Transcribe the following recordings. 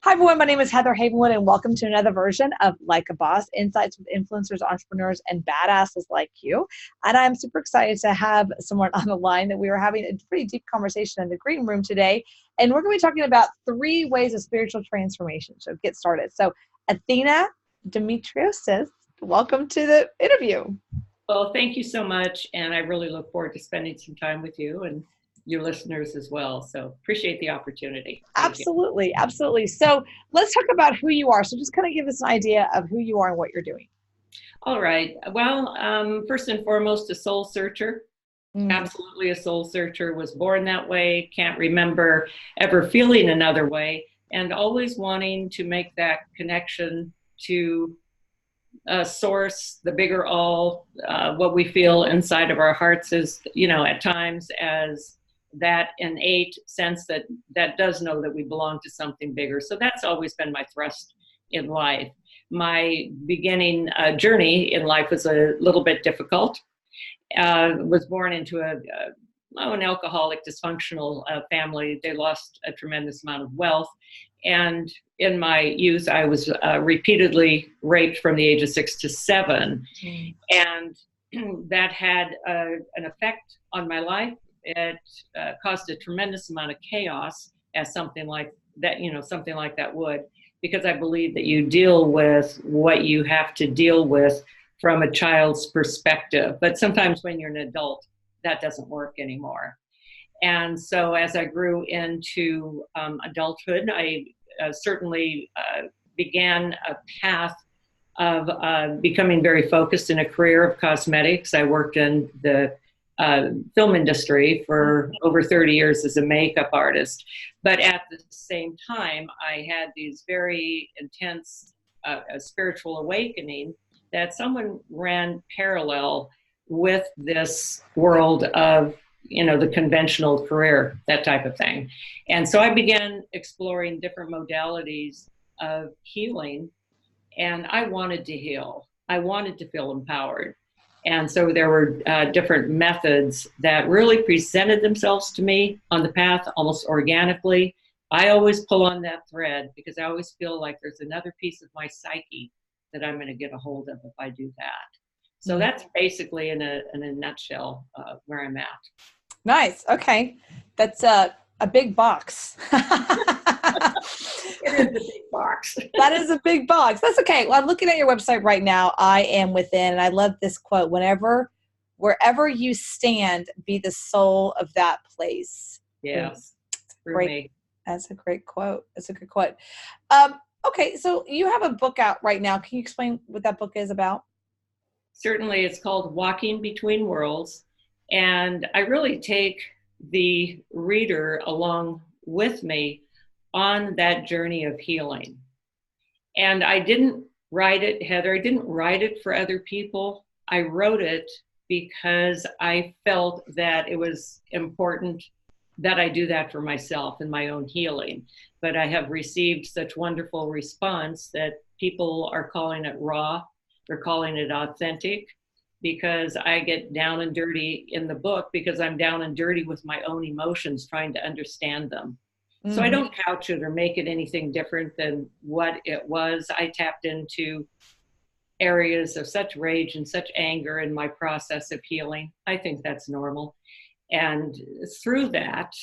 Hi, everyone. My name is Heather Havenwood, and welcome to another version of Like a Boss, Insights with Influencers, Entrepreneurs, and Badasses like you. And I'm super excited to have someone on the line that we were having a pretty deep conversation in the green room today. And we're going to be talking about 3 ways of spiritual transformation. So get started. So Athena Demetrios, welcome to the interview. Well, thank you so much. And I really look forward to spending some time with you and your listeners as well. So appreciate the opportunity. Absolutely. Absolutely. So let's talk about who you are. So just kind of give us an idea of who you are and what you're doing. All right. Well, first and foremost, a soul searcher. Absolutely a soul searcher. Was born that way. Can't remember ever feeling another way. And always wanting to make that connection to source, the bigger all. What we feel inside of our hearts is, at times as that innate sense that does know that we belong to something bigger. So that's always been my thrust in life. My beginning journey in life was a little bit difficult. Was born into an alcoholic, dysfunctional family. They lost a tremendous amount of wealth. And in my youth, I was repeatedly raped from the age of 6 to 7. And that had an effect on my life. It caused a tremendous amount of chaos, as something like that would, because I believe that you deal with what you have to deal with from a child's perspective. But sometimes when you're an adult, that doesn't work anymore. And so as I grew into adulthood, I certainly began a path of becoming very focused in a career of cosmetics. I worked in the film industry for over 30 years as a makeup artist. But at the same time, I had these very intense spiritual awakening that someone ran parallel with this world of, the conventional career, that type of thing. And so I began exploring different modalities of healing, and I wanted to heal. I wanted to feel empowered. And so there were different methods that really presented themselves to me on the path almost organically. I always pull on that thread because I always feel like there's another piece of my psyche that I'm going to get a hold of if I do that. So that's basically in a nutshell where I'm at. Nice. Okay. That's a big box. It is a big box. That is a big box. That's okay. Well, I'm looking at your website right now. I am within, and I love this quote: wherever you stand, be the soul of that place. Yes. Great. That's a great quote. That's a good quote. Okay. So you have a book out right now. Can you explain what that book is about? Certainly. It's called Walking Between Worlds. And I really take the reader along with me on that journey of healing. And I didn't write it, Heather, I didn't write it for other people. I wrote it because I felt that it was important that I do that for myself and my own healing. But I have received such wonderful response that people are calling it raw, they're calling it authentic, because I get down and dirty in the book because I'm down and dirty with my own emotions, trying to understand them. So I don't couch it or make it anything different than what it was. I tapped into areas of such rage and such anger in my process of healing. I think that's normal. And through that,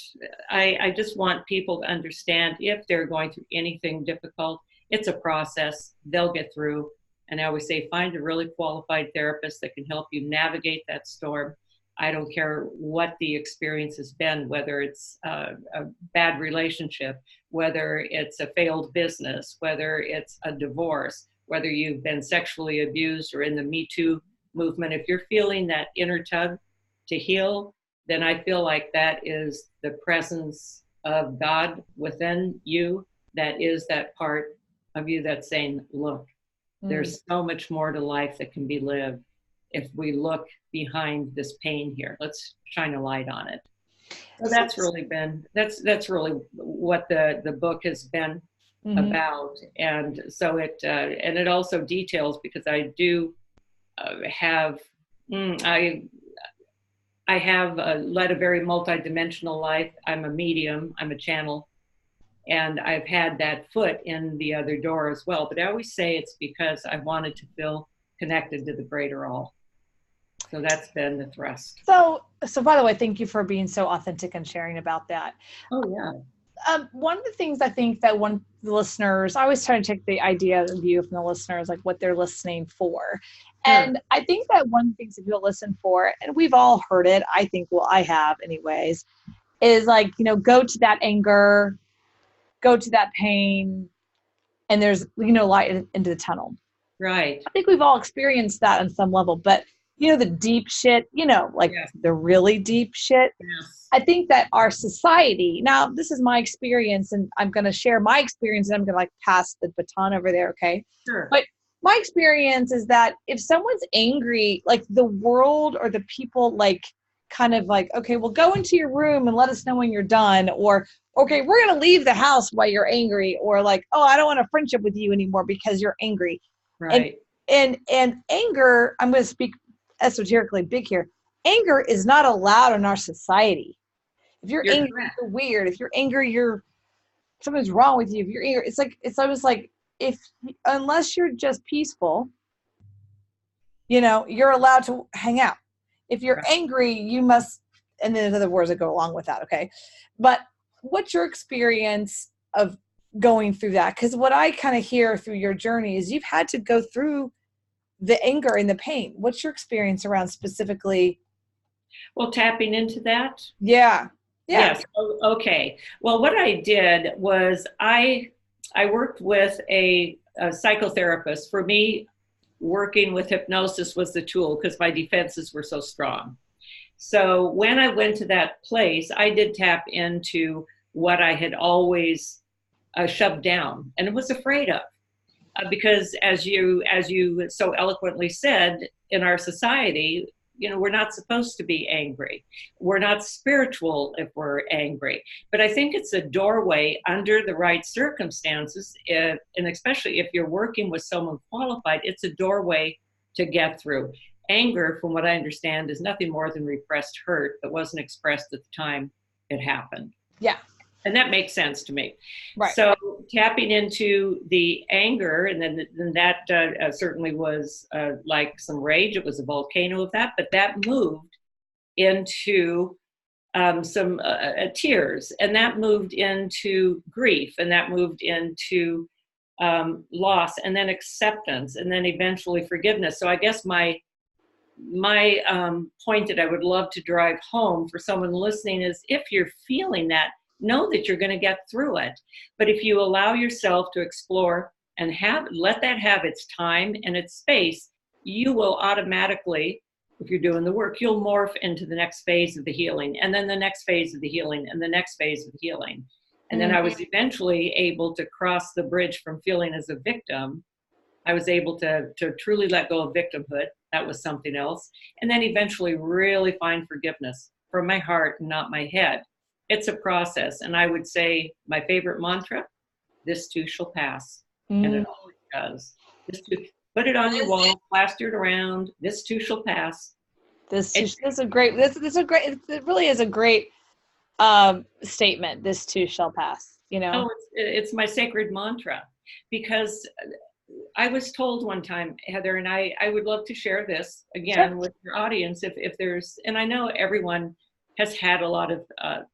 I just want people to understand, if they're going through anything difficult, it's a process. They'll get through. And I always say, find a really qualified therapist that can help you navigate that storm. I don't care what the experience has been, whether it's a bad relationship, whether it's a failed business, whether it's a divorce, whether you've been sexually abused or in the Me Too movement. If you're feeling that inner tug to heal, then I feel like that is the presence of God within you. That is that part of you that's saying, look, there's so much more to life that can be lived if we look behind this pain here. Let's shine a light on it. So that's really what the book has been about. And so it also details, because I do have I have led a very multidimensional life. I'm a medium. I'm a channel. And I've had that foot in the other door as well. But I always say it's because I wanted to feel connected to the greater all. So that's been the thrust. So by the way, thank you for being so authentic and sharing about that. Oh, yeah. One of the things I think that the listeners, I always try to take the idea of view from the listeners, like what they're listening for. Sure. And I think that one of the things that people listen for, and we've all heard it, I think, well, I have anyways, is like, go to that anger, go to that pain, and there's, light into the tunnel. Right. I think we've all experienced that on some level, but the deep shit, like Yes. the really deep shit. Yes. I think that our society, now this is my experience and I'm going to share my experience and I'm going to like pass the baton over there. Okay. Sure. But my experience is that if someone's angry, like the world or the people like kind of like, okay, well go into your room and let us know when you're done, or, okay, we're going to leave the house while you're angry, or like, oh, I don't want a friendship with you anymore because you're angry. Right. And anger, I'm going to speak esoterically big here. Anger is not allowed in our society. If you're angry, you're weird. If you're angry, something's wrong with you. If you're angry, it's almost like unless you're just peaceful, you're allowed to hang out. If you're angry, you must, and then there's other words that go along with that. Okay. But what's your experience of going through that? Because what I kind of hear through your journey is you've had to go through the anger and the pain. What's your experience around specifically? Well, tapping into that? Yeah. Yes. Okay. Well, what I did was I worked with a psychotherapist. For me, working with hypnosis was the tool because my defenses were so strong. So when I went to that place, I did tap into what I had always shoved down and was afraid of. Because as you so eloquently said, in our society, we're not supposed to be angry. We're not spiritual if we're angry. But I think it's a doorway under the right circumstances, and especially if you're working with someone qualified, it's a doorway to get through. Anger, from what I understand, is nothing more than repressed hurt that wasn't expressed at the time it happened. Yeah. And that makes sense to me. Right. So tapping into the anger, and then that certainly was like some rage. It was a volcano of that, but that moved into some tears, and that moved into grief, and that moved into loss, and then acceptance, and then eventually forgiveness. So I guess my point that I would love to drive home for someone listening is, if you're feeling that, know that you're going to get through it. But if you allow yourself to explore and let that have its time and its space, you will automatically, if you're doing the work, you'll morph into the next phase of the healing, and then the next phase of the healing, and the next phase of the healing. And then I was eventually able to cross the bridge from feeling as a victim. I was able to truly let go of victimhood. That was something else. And then eventually really find forgiveness from my heart and not my head. It's a process. And I would say my favorite mantra, this too shall pass. And it always does. Put it on your wall, plaster it around. This too shall pass. It really is a great statement. This too shall pass, Oh, it's my sacred mantra, because I was told one time, Heather, and I would love to share this again with your audience if there's, and I know everyone has had a lot of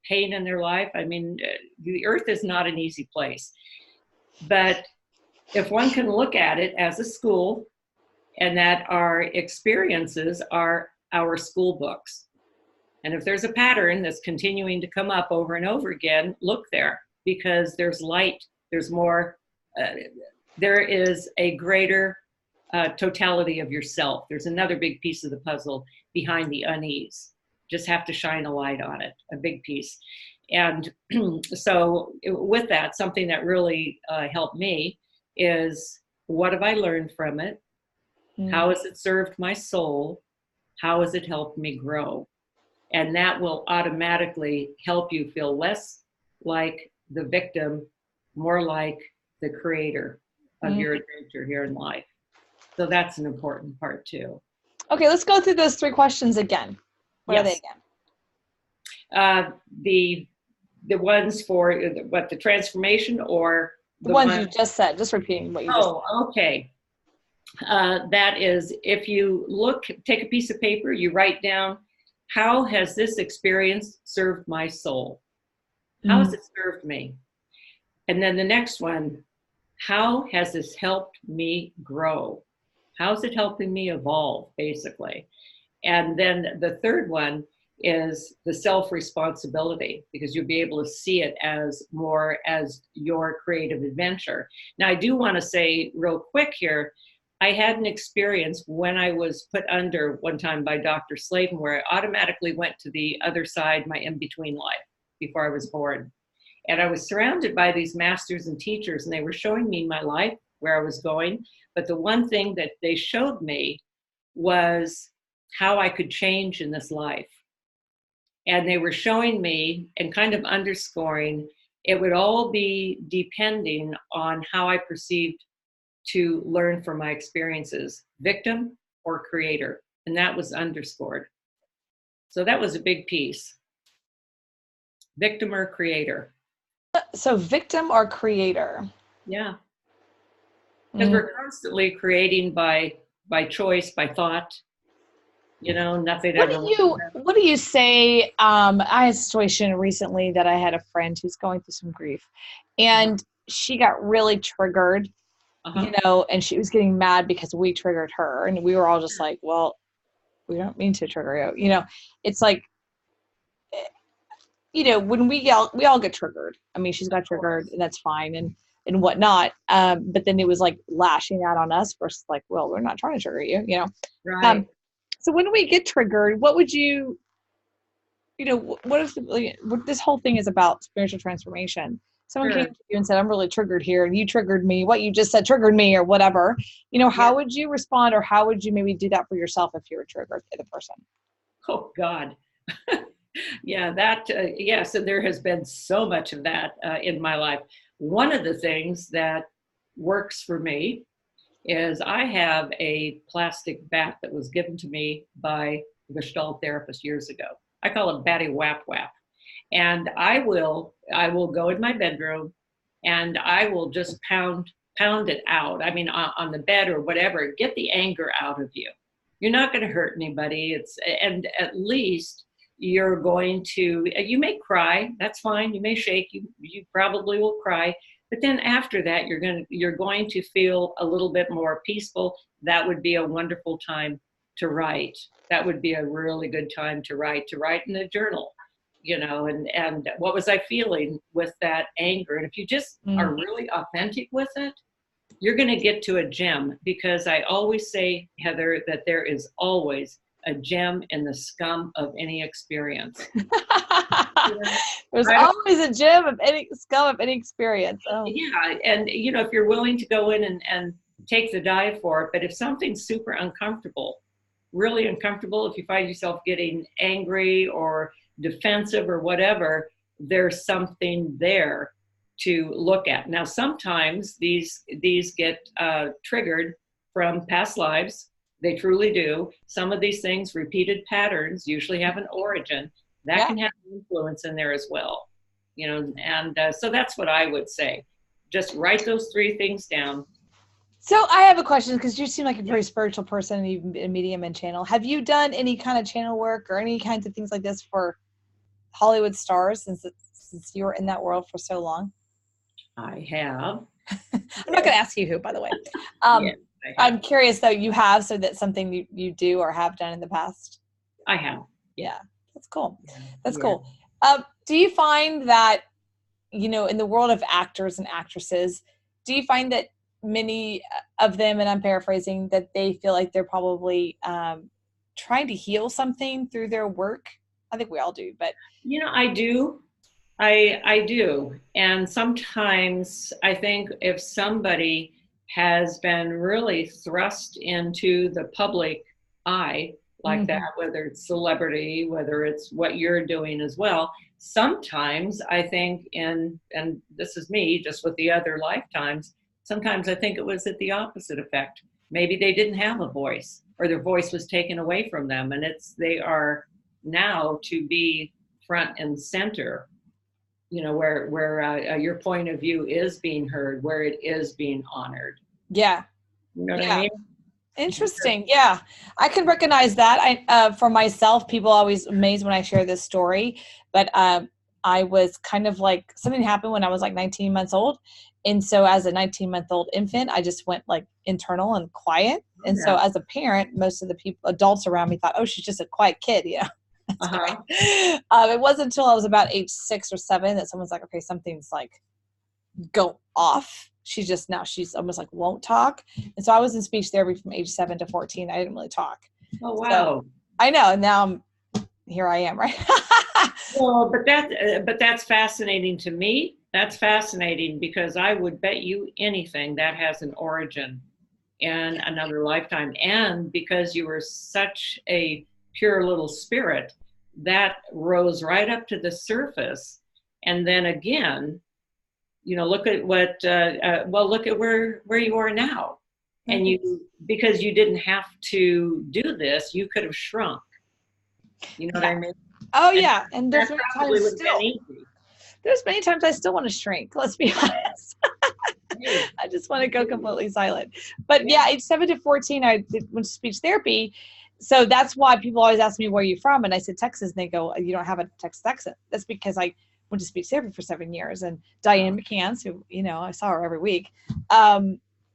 pain in their life. I mean, the earth is not an easy place. But if one can look at it as a school, and that our experiences are our school books. And if there's a pattern that's continuing to come up over and over again, look there, because there's light, there's more, there is a greater totality of yourself. There's another big piece of the puzzle behind the unease. Just have to shine a light on it, a big piece. And so with that, something that really helped me is, what have I learned from it? How has it served my soul? How has it helped me grow? And that will automatically help you feel less like the victim, more like the creator of your adventure here in life. So that's an important part too. Okay, let's go through those 3 questions again. What are they again? The ones for what, the transformation, or the ones you just said, just repeating what you just said. Oh, okay. That is, if you look, take a piece of paper, you write down, how has this experience served my soul? How has it served me? And then the next one, how has this helped me grow? How's it helping me evolve, basically? And then the third one is the self-responsibility, because you'll be able to see it as more as your creative adventure. Now, I do want to say real quick here, I had an experience when I was put under one time by Dr. Slavin, where I automatically went to the other side, my in-between life, before I was born. And I was surrounded by these masters and teachers, and they were showing me my life, where I was going. But the one thing that they showed me was how I could change in this life. And they were showing me and kind of underscoring it would all be depending on how I perceived to learn from my experiences, victim or creator. And that was underscored. So that was a big piece. Victim or creator. So victim or creator. Yeah. Because we're constantly creating by choice, by thought. You know, nothing What ever. What do you say? I had a situation recently that I had a friend who's going through some grief, and she got really triggered, you know, and she was getting mad because we triggered her, and we were all just like, well, we don't mean to trigger you. You know, it's like, you know, when we all get triggered. I mean, she's got triggered, and that's fine, and whatnot. But then it was like lashing out on us versus like, well, we're not trying to trigger you, you know. Right. So when we get triggered, what would you know, what if what this whole thing is about spiritual transformation? Someone came to you and said, I'm really triggered here, and you triggered me. What you just said triggered me, or whatever. You know, how would you respond, or how would you maybe do that for yourself if you were triggered by the person? Oh, God. Yeah, that, yes, and there has been so much of that in my life. One of the things that works for me is I have a plastic bat that was given to me by a Gestalt therapist years ago. I call it Batty Wap Wap. And I will go in my bedroom and I will just pound it out. I mean, on the bed or whatever, get the anger out of you. You're not going to hurt anybody. And at least you're going to, you may cry, that's fine. You may shake, you probably will cry. But then after that, you're going to feel a little bit more peaceful. That would be a wonderful time to write. That would be a really good time to write in a journal, you know, and what was I feeling with that anger? And if you just are really authentic with it, you're going to get to a gem, because I always say, Heather, that there is always a gem in the scum of any experience. There's always a gem of any scum of any experience. Oh. Yeah, and you know, if you're willing to go in and take the dive for it, but if something's super uncomfortable, really uncomfortable, if you find yourself getting angry or defensive or whatever, there's something there to look at. Now, sometimes these get triggered from past lives. They truly do. Some of these things, repeated patterns, usually have an origin. That can have an influence in there as well. You know, and so that's what I would say. Just write those 3 things down. So I have a question, because you seem like a very spiritual person, and you've been medium and channel. Have you done any kind of channel work or any kinds of things like this for Hollywood stars since you were in that world for so long? I have. I'm not going to ask you who, by the way. I'm curious, though, you have, so that's something you do or have done in the past? I have. Yeah, that's cool. That's cool. Do you find that, you know, in the world of actors and actresses, do you find that many of them, and I'm paraphrasing, that they feel like they're probably trying to heal something through their work? I think we all do, but. You know, I do. I do. And sometimes I think if somebody has been really thrust into the public eye like that, whether it's celebrity, whether it's what you're doing as well, sometimes I think, and this is me just with the other lifetimes, sometimes I think it was at the opposite effect. Maybe they didn't have a voice, or their voice was taken away from them, and they are now to be front and center you know, where your point of view is being heard, where it is being honored. Yeah. You know what I Yeah. mean? Interesting. Yeah. I can recognize that. For myself, people always amazed when I share this story, but, I was kind of like, something happened when I was like 19 months old. And so as a 19-month-old infant, I just went like internal and quiet. And so Yeah. as a parent, most of the people, adults around me thought, oh, she's just a quiet kid. Yeah. That's Uh-huh. great. It wasn't until I was about age 6 or 7 that someone's like, okay, something's like go off. She's almost like won't talk. And so I was in speech therapy from age 7 to 14. I didn't really talk. Oh, So wow. I know. And now here I am, right? Well, but that's fascinating to me. That's fascinating because I would bet you anything that has an origin in another lifetime. And because you were such a pure little spirit, that rose right up to the surface. And then again, you know, look at what, look at where you are now. And because you didn't have to do this, you could have shrunk. You know what I mean? Oh yeah. And That probably would have been easy. There's many times I still want to shrink. Let's be honest. I just want to go completely silent. But yeah, age 7 to 14, I went to speech therapy. So that's why people always ask me, where are you from? And I said, Texas. And they go, you don't have a Texas accent. That's because I went to speech therapy for 7 years. And Diane McCanns, who, you know, I saw her every week.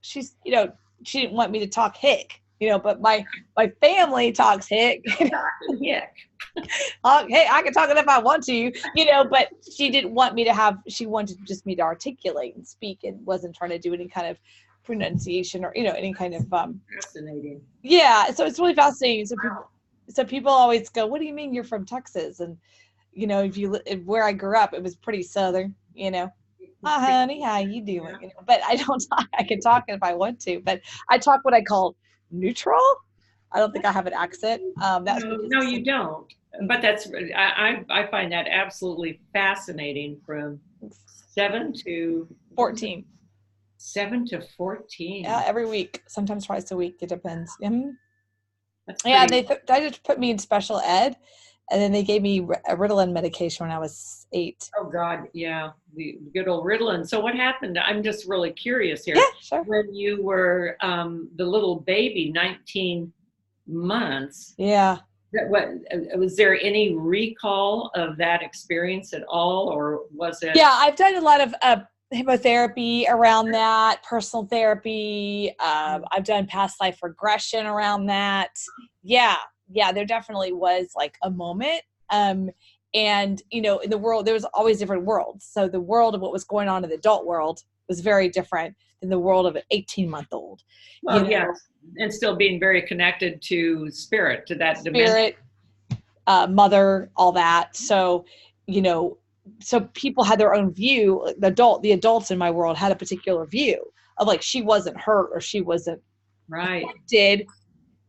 She's, you know, she didn't want me to talk hick, you know, but my family talks hick. Yeah. Hey, I can talk it if I want to, you know, but she didn't want me to have, she wanted just me to articulate and speak, and wasn't trying to do any kind of pronunciation or, you know, any kind of, Fascinating. yeah. So it's really fascinating. So people always go, what do you mean you're from Texas? And, you know, where I grew up, it was pretty Southern, you know, honey, how you doing? You know, but I don't talk, I can talk if I want to, but I talk what I call neutral. I don't think I have an accent. No, you don't. But that's, I find that absolutely fascinating. From 7 to 14. 7 to 14. Yeah, every week, sometimes twice a week. It depends. That's Yeah, pretty, they just put me in special ed, and then they gave me a Ritalin medication when I was 8. oh God, yeah, the good old Ritalin. So what happened? I'm just really curious here. Yeah, sure. When you were the little baby, 19 months, Yeah. Was there any recall of that experience at all, or was it? Yeah, I've done a lot of hypnotherapy around that, personal therapy. I've done past life regression around that. Yeah, there definitely was like a moment. And, you know, in the world, there was always different worlds. So the world of what was going on in the adult world was very different than the world of an 18-month-old. Well, yes, and still being very connected to spirit, to that spirit, mother, all that. So, you know, so people had their own view. The adults in my world had a particular view of like, she wasn't hurt or she wasn't affected,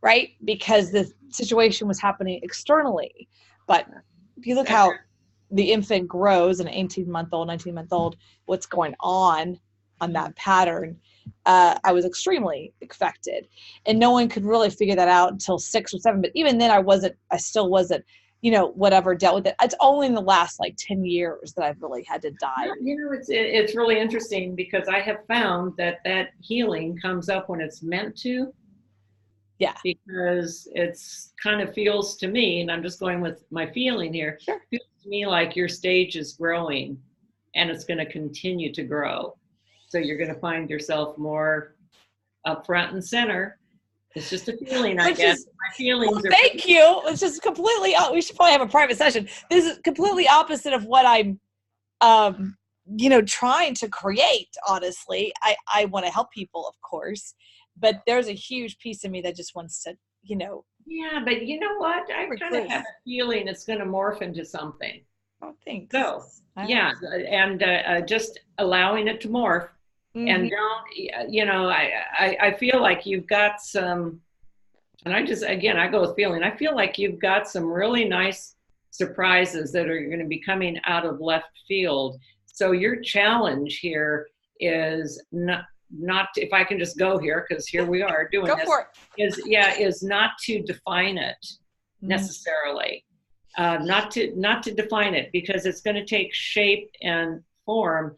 right? Because the situation was happening externally. But if you look how the infant grows, an 18-month-old, 19-month-old, what's going on that pattern, I was extremely affected, and no one could really figure that out until 6 or 7. But even then I still wasn't, you know, whatever, dealt with it. It's only in the last like 10 years that I've really had to dive. You know, it's really interesting because I have found that healing comes up when it's meant to. Yeah. Because it's kind of feels to me, and I'm just going with my feeling here, sure. Feels to me like your stage is growing and it's going to continue to grow. So you're going to find yourself more up front and center. It's just a feeling, I guess. My feelings are. Thank you. It's just completely, we should probably have a private session. This is completely opposite of what I'm, you know, trying to create, honestly. I want to help people, of course, but there's a huge piece of me that just wants to, you know. Yeah, but you know what? I kind of have a feeling it's going to morph into something. Oh, thanks. So, yeah, and just allowing it to morph. Mm-hmm. And don't, you know, I feel like you've got some, and I go with feeling, I feel like you've got some really nice surprises that are going to be coming out of left field. So your challenge here is not if I can just go here, because here we are doing go this, for it. is not to define it necessarily. not to define it, because it's going to take shape and form.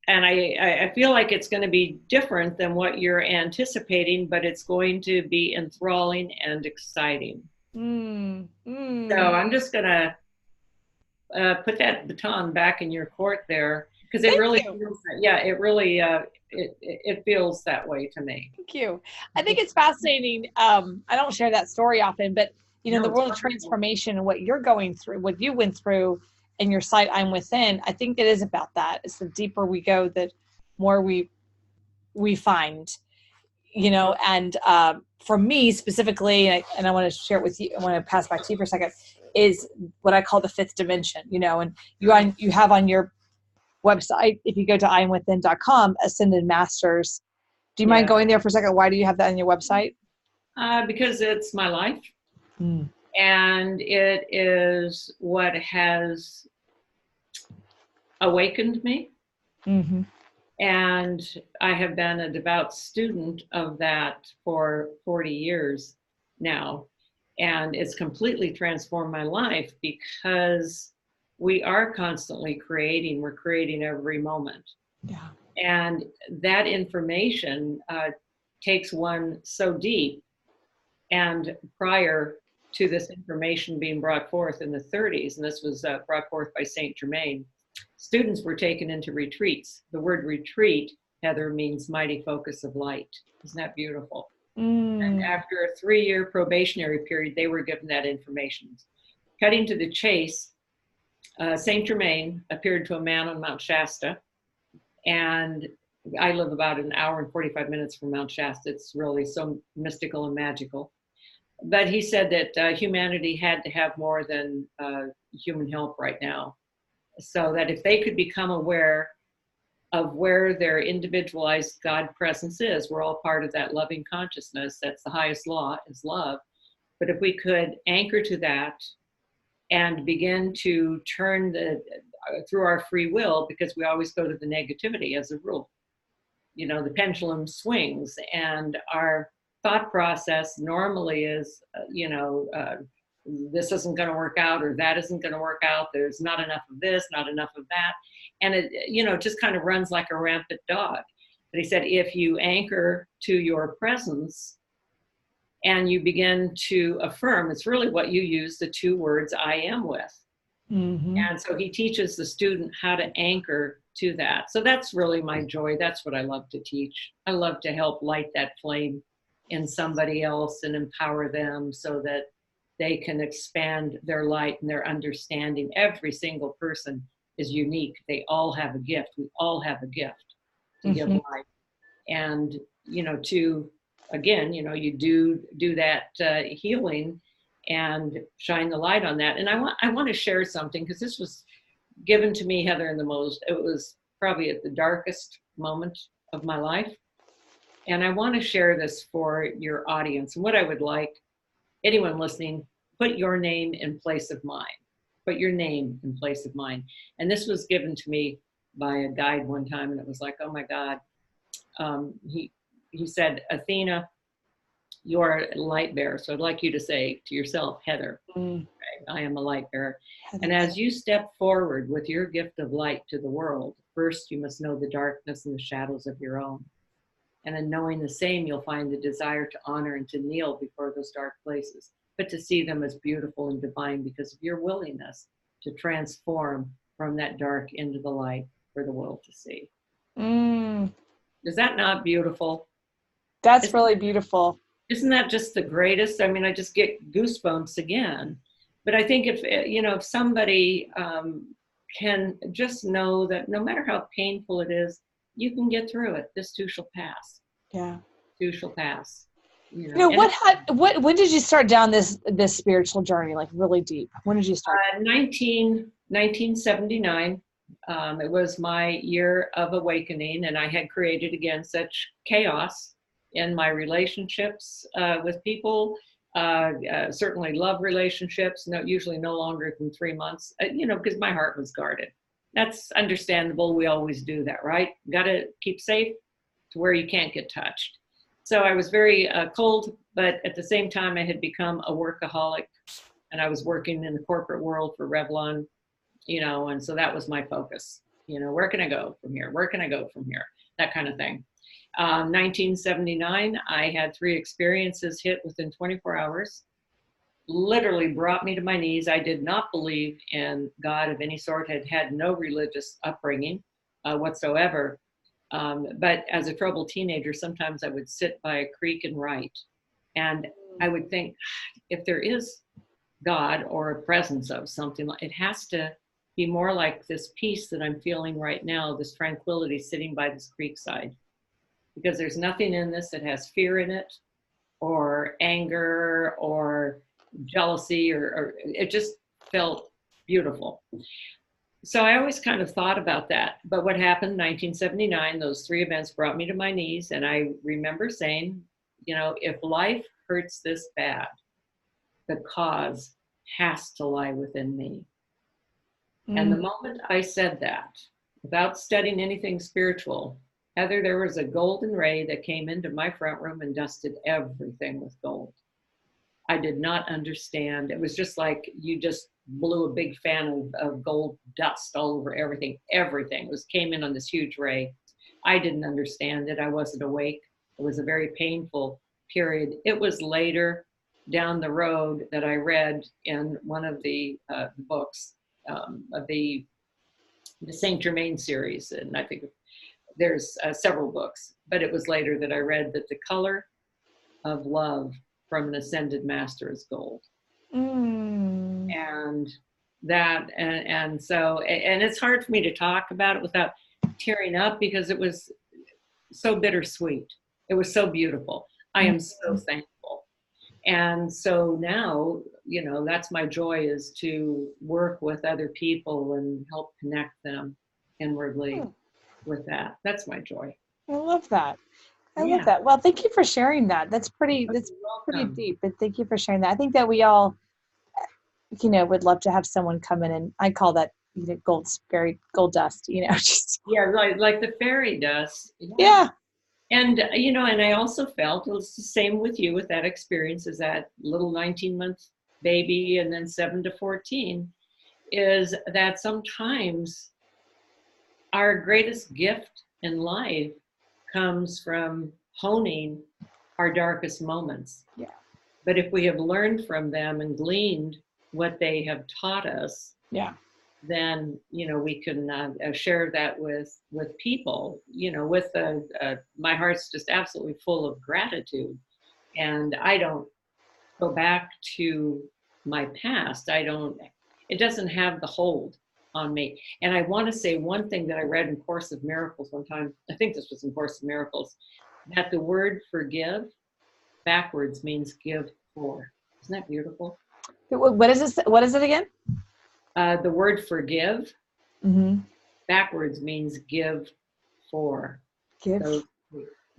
And I feel like it's going to be different than what you're anticipating, but it's going to be enthralling and exciting. So I'm just going to put that baton back in your court there, because it really feels, yeah, it really it feels that way to me. Thank you. I think it's fascinating. I don't share that story often, but you know, No, the world of transformation and what you're going through, what you went through in your site, I'm Within. I think it is about that. It's the deeper we go, the more we find, you know. And for me specifically, and I want to share it with you, I want to pass back to you for a second, is what I call the fifth dimension, you know. And you have on your website, if you go to imwithin.com, Ascended Masters. Do you mind going there for a second? Why do you have that on your website? Because it's my life. And it is what has awakened me. And I have been a devout student of that for 40 years now. And it's completely transformed my life, because we are constantly creating. We're creating every moment. Yeah. And that information takes one so deep. And prior to this information being brought forth in the 30s, and this was brought forth by Saint Germain, students were taken into retreats. The word retreat, Heather, means mighty focus of light. Isn't that beautiful? And after a 3-year probationary period, they were given that information. Cutting to the chase, Saint Germain appeared to a man on Mount Shasta, and I live about an hour and 45 minutes from Mount Shasta. It's really so mystical and magical. But he said that humanity had to have more than human help right now. So that if they could become aware of where their individualized God presence is, we're all part of that loving consciousness. That's the highest law, is love. But if we could anchor to that and begin to turn through our free will, because we always go to the negativity as a rule. You know, the pendulum swings, and our thought process normally is, this isn't going to work out, or that isn't going to work out. There's not enough of this, not enough of that. And it, just kind of runs like a rampant dog. But he said, if you anchor to your presence and you begin to affirm, it's really what you use the 2 words, I am with. And so he teaches the student how to anchor to that. So that's really my joy. That's what I love to teach. I love to help light that flame in somebody else and empower them so that they can expand their light and their understanding. Every single person is unique. They all have a gift. We all have a gift to give light. And, you do that healing and shine the light on that. And I want to share something, because this was given to me, Heather, it was probably at the darkest moment of my life. And I want to share this for your audience. And what I would like anyone listening, put your name in place of mine. Put your name in place of mine. And this was given to me by a guide one time, and it was like, oh my God. He said, Athena, you're a light bearer. So I'd like you to say to yourself, Heather, I am a light bearer. And as you step forward with your gift of light to the world, first you must know the darkness and the shadows of your own. And in knowing the same, you'll find the desire to honor and to kneel before those dark places, but to see them as beautiful and divine because of your willingness to transform from that dark into the light for the world to see. Is that not beautiful? That's really beautiful. Isn't that just the greatest? I mean, I just get goosebumps again. But I think if somebody can just know that no matter how painful it is, you can get through it. This too shall pass. Yeah. Too shall pass. When did you start down this spiritual journey, like really deep? When did you start? 1979. It was my year of awakening, and I had created again such chaos in my relationships with people. Certainly love relationships, usually no longer than 3 months, because my heart was guarded. That's understandable. We always do that, right? Got to keep safe to where you can't get touched. So I was very cold, but at the same time, I had become a workaholic. and I was working in the corporate world for Revlon, and so that was my focus. Where can I go from here? Where can I go from here? That kind of thing. 1979, I had 3 experiences hit within 24 hours. Literally brought me to my knees. I did not believe in God of any sort, had no religious upbringing whatsoever. But as a troubled teenager, sometimes I would sit by a creek and write. And I would think, if there is God or a presence of something, it has to be more like this peace that I'm feeling right now, this tranquility sitting by this creek side. Because there's nothing in this that has fear in it, or anger, or jealousy, or it just felt beautiful. So I always kind of thought about that. But what happened in 1979, those 3 events brought me to my knees. And I remember saying, if life hurts this bad, the cause has to lie within me. And the moment I said that, without studying anything spiritual, Heather, there was a golden ray that came into my front room and dusted everything with gold. I did not understand. It was just like you just blew a big fan of gold dust all over everything. Everything came in on this huge ray. I didn't understand it. I wasn't awake. It was a very painful period. It was later down the road that I read in one of the books of the Saint Germain series, and I think there's several books, but it was later that I read that the color of love from an ascended master is gold. And that, and so, and it's hard for me to talk about it without tearing up, because it was so bittersweet. It was so beautiful. I am so thankful. And so now, that's my joy, is to work with other people and help connect them inwardly with that. That's my joy. I love that. I love that. Well, thank you for sharing that. That's pretty deep. And thank you for sharing that. I think that we all, would love to have someone come in, and I call that gold dust, just. Yeah, like the fairy dust. Yeah. And, and I also felt it was the same with you, with that experience as that little 19-month baby, and then 7 to 14, is that sometimes our greatest gift in life comes from honing our darkest moments. Yeah. But if we have learned from them and gleaned what they have taught us, then we can share that with people. With my heart's just absolutely full of gratitude, and I don't go back to my past. It doesn't have the hold on me. And I want to say one thing that I read in Course of Miracles one time. I think this was in Course of Miracles, that the word forgive backwards means give for. Isn't that beautiful? What is this? What is it again? The word forgive backwards means give for. Give. So,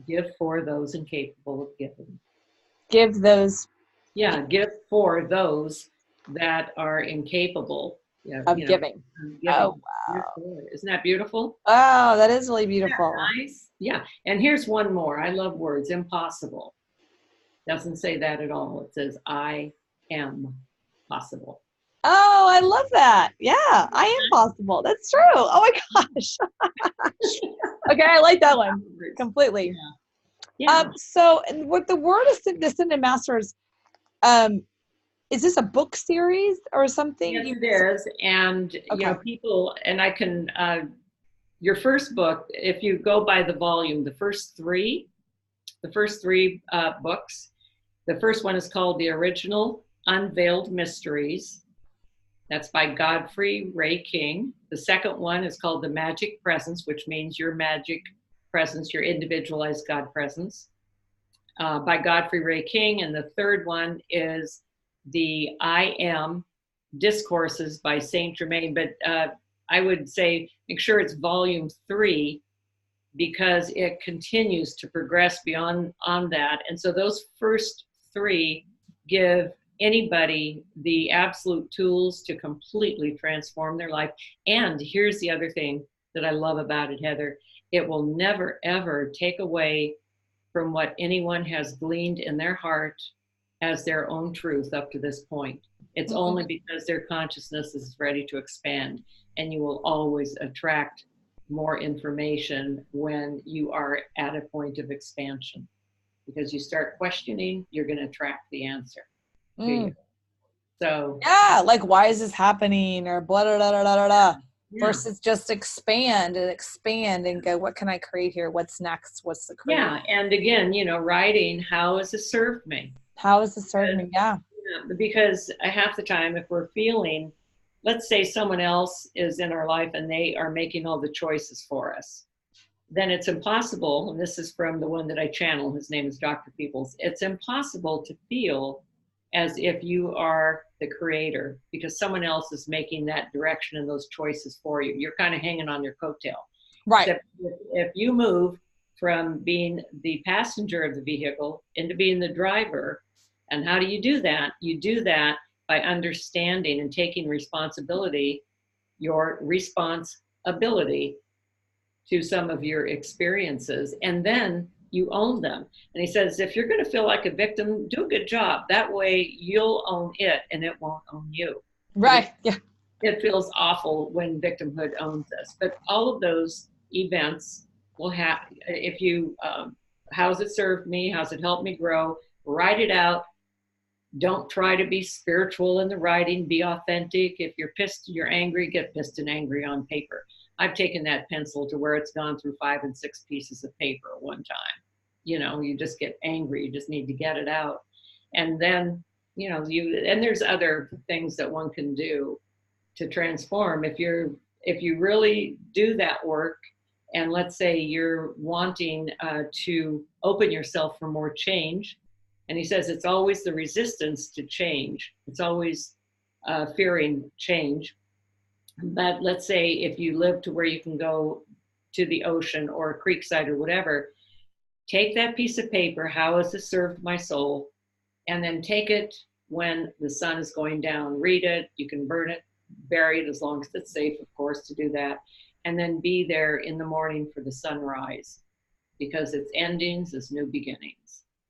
give for those incapable of giving. Give those. Yeah, give for those that are incapable of giving. Oh, wow. Isn't that beautiful? Oh, that is really beautiful. Nice. Yeah. And here's one more. I love words. Impossible. Doesn't say that at all. It says, I am possible. Oh, I love that. Yeah, I am possible. That's true. Oh my gosh. Okay, I like that one completely. Yeah. So, and what the word Ascended Masters, is this a book series or something? Yes, it is. And people, and I can, your first book, if you go by the volume, the first three books, the first one is called The Original Unveiled Mysteries. That's by Godfrey Ray King. The second one is called The Magic Presence, which means your magic presence, your individualized God presence, by Godfrey Ray King. And the third one is The I Am Discourses by Saint Germain. But I would say make sure it's volume 3, because it continues to progress beyond that. And so those first 3 give anybody the absolute tools to completely transform their life. And here's the other thing that I love about it, Heather. It will never, ever take away from what anyone has gleaned in their heart as their own truth up to this point. It's only because their consciousness is ready to expand, and you will always attract more information when you are at a point of expansion, because you start questioning, you're going to attract the answer to you. So yeah, like, why is this happening, or blah, blah, blah, blah, blah, blah, yeah. versus just expand and go, what can I create here? What's next? What's the creative? Yeah. And again, you know, writing, how has it served me? How has it served me? Yeah. Because half the time, if we're feeling, let's say someone else is in our life and they are making all the choices for us, then it's impossible, and this is from the one that I channel, his name is Dr. Peoples, it's impossible to feel as if you are the creator, because someone else is making that direction and those choices for you. You're kind of hanging on their coattail. Right. Except if you move from being the passenger of the vehicle into being the driver, and how do you do that? You do that by understanding and taking responsibility, your responsibility to some of your experiences, and then you own them. And he says, if you're going to feel like a victim, do a good job. That way you'll own it and it won't own you. Right. Yeah. It feels awful when victimhood owns us, but all of those events will have, if you, how's it served me? How's it helped me grow? Write it out. Don't try to be spiritual in the writing, be authentic. If you're pissed, you're angry, get pissed and angry on paper. I've taken that pencil to where it's gone through 5 and 6 pieces of paper at one time. You know, you just get angry, you just need to get it out. And then, you know, and there's other things that one can do to transform. If you really do that work, and let's say you're wanting to open yourself for more change, and he says it's always the resistance to change. It's always fearing change. But let's say if you live to where you can go to the ocean or a creekside or whatever, take that piece of paper, how has it served my soul? And then take it when the sun is going down, read it, you can burn it, bury it, as long as it's safe, of course, to do that. And then be there in the morning for the sunrise, because it's endings is new beginnings.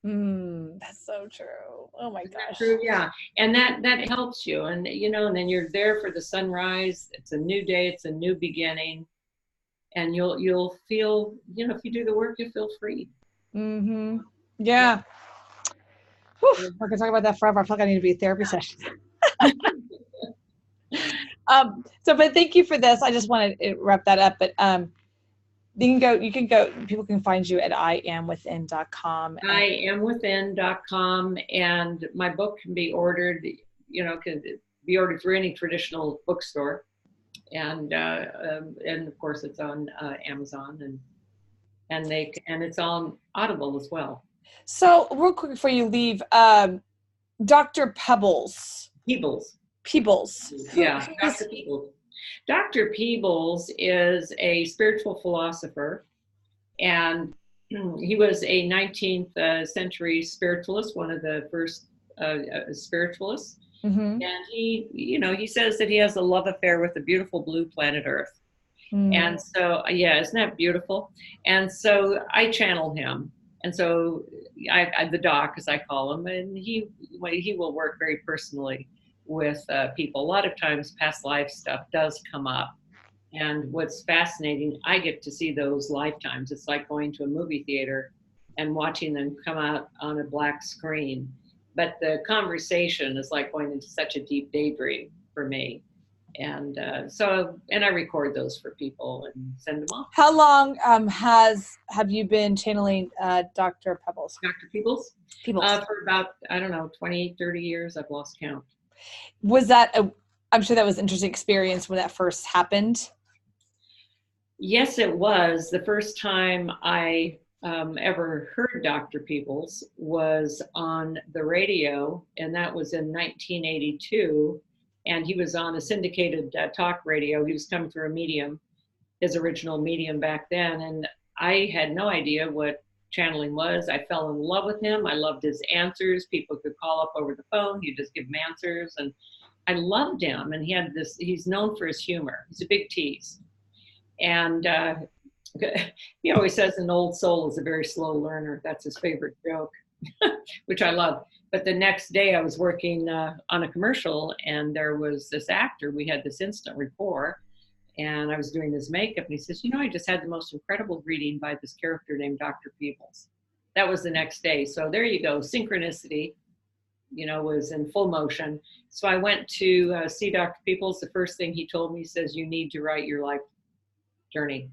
That's so true. Oh my gosh. True, yeah. And that helps you. And, you know, and then you're there for the sunrise. It's a new day. It's a new beginning. And you'll feel, you know, if you do the work, you feel free. Yeah. Whew, I can talk about that forever. I feel like I need to be a therapy session. But thank you for this. I just want to wrap that up. But you can go, people can find you at IamWithin.com. IamWithin.com, and my book can be ordered, you know, can be ordered through any traditional bookstore. And of course it's on Amazon, and it's on Audible as well. So real quick before you leave, Dr. Peebles. Yeah, Dr. Peebles. Dr. Peebles is a spiritual philosopher, and he was a 19th century spiritualist, one of the first spiritualists. And he, you know, he says that he has a love affair with the beautiful blue planet Earth. And so, yeah, isn't that beautiful? And so I channel him. And so I the doc, as I call him, and he will work very personally with people. A lot of times past life stuff does come up. And what's fascinating, I get to see those lifetimes. It's like going to a movie theater and watching them come out on a black screen. But the conversation is like going into such a deep daydream for me. And I record those for people and send them off. How long have you been channeling Dr. Peebles? Dr. Peebles? For about, I don't know, 20, 30 years. I've lost count. Was that I'm sure that was an interesting experience when that first happened? Yes, it was. The first time I ever heard Dr. Peebles was on the radio, and that was in 1982. And he was on a syndicated talk radio. He was coming through a medium, his original medium back then. And I had no idea what channeling was. I fell in love with him. I loved his answers. People could call up over the phone. He'd just give them answers. And I loved him. And he's known for his humor. He's a big tease. And he always says an old soul is a very slow learner. That's his favorite joke. which I love. But the next day I was working on a commercial, and there was this actor. We had this instant rapport, and I was doing his makeup, and he says, I just had the most incredible reading by this character named Dr. Peebles. That was the next day. So there you go. Synchronicity, was in full motion. So I went to see Dr. Peebles. The first thing he told me, he says, you need to write your life journey.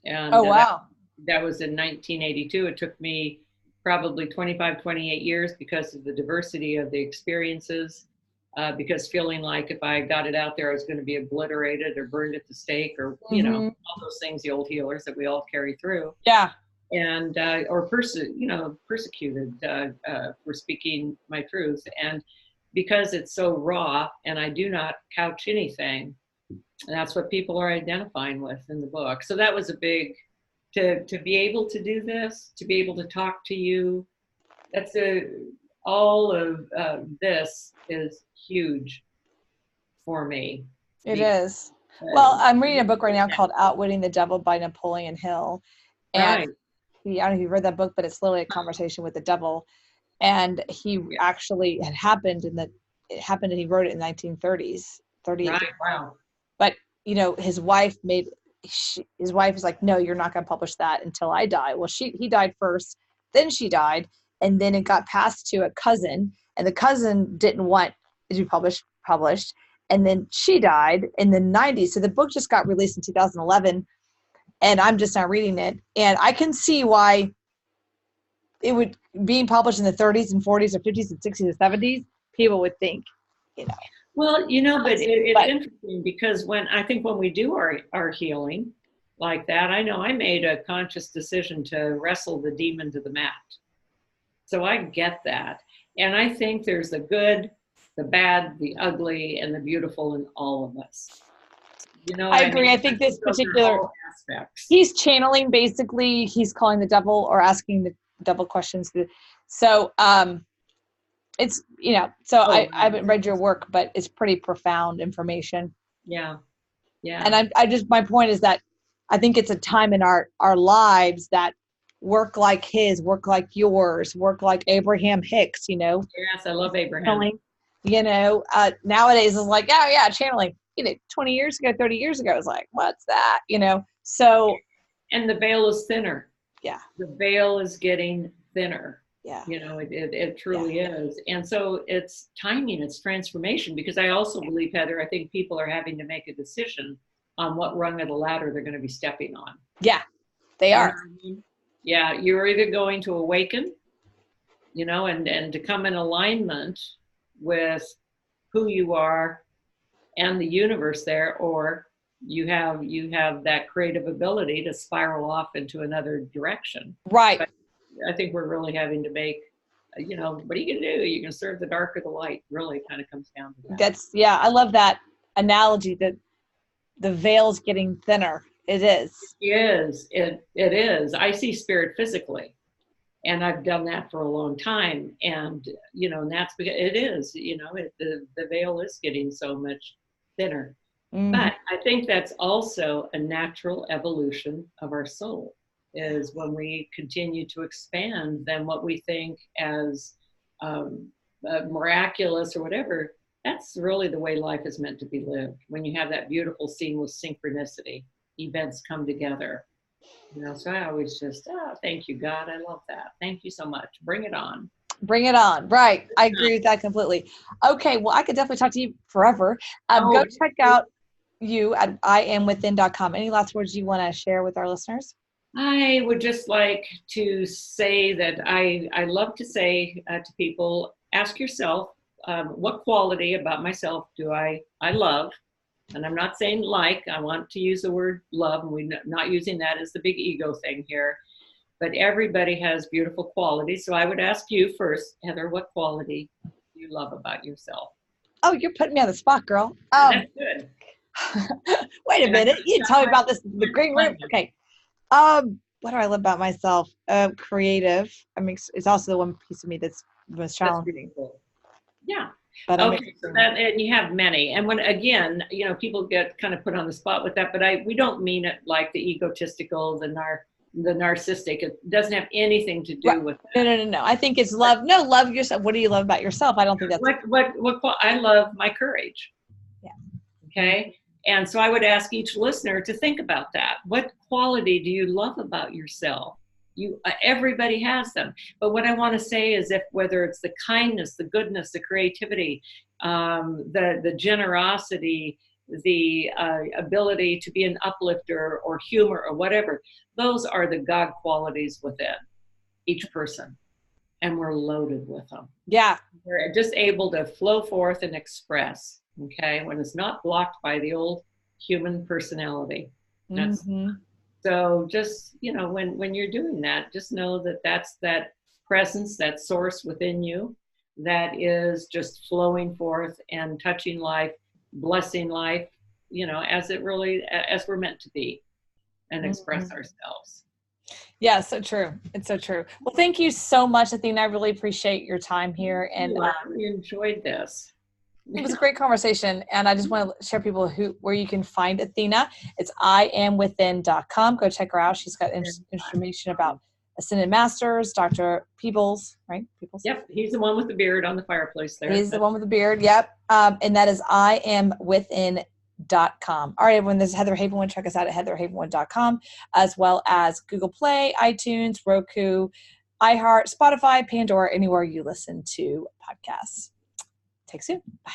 And oh, wow. That was in 1982. It took me probably 25, 28 years because of the diversity of the experiences, because feeling like if I got it out there, I was going to be obliterated or burned at the stake, or, all those things, the old healers that we all carry through. Yeah. And, or persecuted for speaking my truth. And because it's so raw and I do not couch anything, that's what people are identifying with in the book. So that was a big, to be able to do this, to be able to talk to you, all of this is huge for me. It is. Well, I'm reading a book right now called Outwitting the Devil by Napoleon Hill. And right. I don't know if you've read that book, but it's literally a conversation with the devil. And he actually had happened and he wrote it in the 1930s, 38. Right. Wow. But, his wife his wife is like, no, you're not going to publish that until I die. Well, he died first, then she died. And then it got passed to a cousin, and the cousin didn't want it to be published. And then she died in the 90s. So the book just got released in 2011, and I'm just now reading it. And I can see why it would, being published in the 30s and 40s or 50s and 60s and 70s, people would think, Well, but it's interesting because when we do our healing like that, I know I made a conscious decision to wrestle the demon to the mat. So I get that. And I think there's the good, the bad, the ugly, and the beautiful in all of us. I agree. I think this particular aspects. He's channeling, basically, he's calling the devil or asking the devil questions. So it's, I haven't read your work, but it's pretty profound information. Yeah. Yeah. And I just, my point is that I think it's a time in our lives that work like his, work like yours, work like Abraham Hicks, Yes, I love Abraham. Nowadays it's like, oh yeah, channeling. 20 years ago, 30 years ago, it was like, what's that? So. And the veil is thinner. Yeah. The veil is getting thinner. Yeah. It truly is. And so it's timing, it's transformation, because I also believe, Heather, I think people are having to make a decision on what rung of the ladder they're going to be stepping on. Yeah, they are. Yeah, you're either going to awaken, and to come in alignment with who you are and the universe there, or you have that creative ability to spiral off into another direction. Right. But I think we're really having to make, what are you going to do? You're going to serve the dark or the light, really kind of comes down to that. I love that analogy, that the veil's getting thinner. It is. It is. I see spirit physically, and I've done that for a long time. And, and that's because it is, the veil is getting so much thinner. Mm-hmm. But I think that's also a natural evolution of our soul, is when we continue to expand, then what we think as miraculous or whatever, that's really the way life is meant to be lived. When you have that beautiful, seamless synchronicity, events come together. So I always just, thank you, God. I love that. Thank you so much. Bring it on. Bring it on. Right. I agree with that completely. Okay. Well, I could definitely talk to you forever. Go check out you at iamwithin.com. Any last words you want to share with our listeners? I would just like to say that I love to say to people, ask yourself, what quality about myself do I love? And I'm not saying like, I want to use the word love, and we're not using that as the big ego thing here. But everybody has beautiful qualities. So I would ask you first, Heather, what quality do you love about yourself? Oh, you're putting me on the spot, girl. That's good. Wait a minute. You didn't tell me about this, the green room. Okay. What do I love about myself? Creative. I mean, it's also the one piece of me that's most challenging. Cool. Yeah. But okay. So and you have many. And when, again, people get kind of put on the spot with that, but we don't mean it like the egotistical, the the narcissistic. It doesn't have anything to do with that. No. I think it's love. No, love yourself. What do you love about yourself? I don't think that's what I love my courage. Yeah. Okay. And so I would ask each listener to think about that. What quality do you love about yourself? Everybody has them. But what I want to say is, whether it's the kindness, the goodness, the creativity, the generosity, the ability to be an uplifter or humor or whatever, those are the God qualities within each person. And we're loaded with them. Yeah. We're just able to flow forth and express, okay, when it's not blocked by the old human personality. So just, when you're doing that, just know that that's that presence, that source within you that is just flowing forth and touching life, blessing life, as we're meant to be, and express ourselves. Yeah, so true. It's so true. Well, thank you so much, Athena. I really appreciate your time here. And I really enjoyed this. It was a great conversation. And I just want to share people where you can find Athena. It's IamWithin.com. Go check her out. She's got information about Ascended Masters, Dr. Peebles, right? Peebles? Yep. He's the one with the beard on the fireplace there. He's the one with the beard. Yep. And that is IamWithin.com. All right, everyone, this is Heather Havenwood. Check us out at heatherhavenwood.com, as well as Google Play, iTunes, Roku, iHeart, Spotify, Pandora, anywhere you listen to podcasts. Take soon. Bye.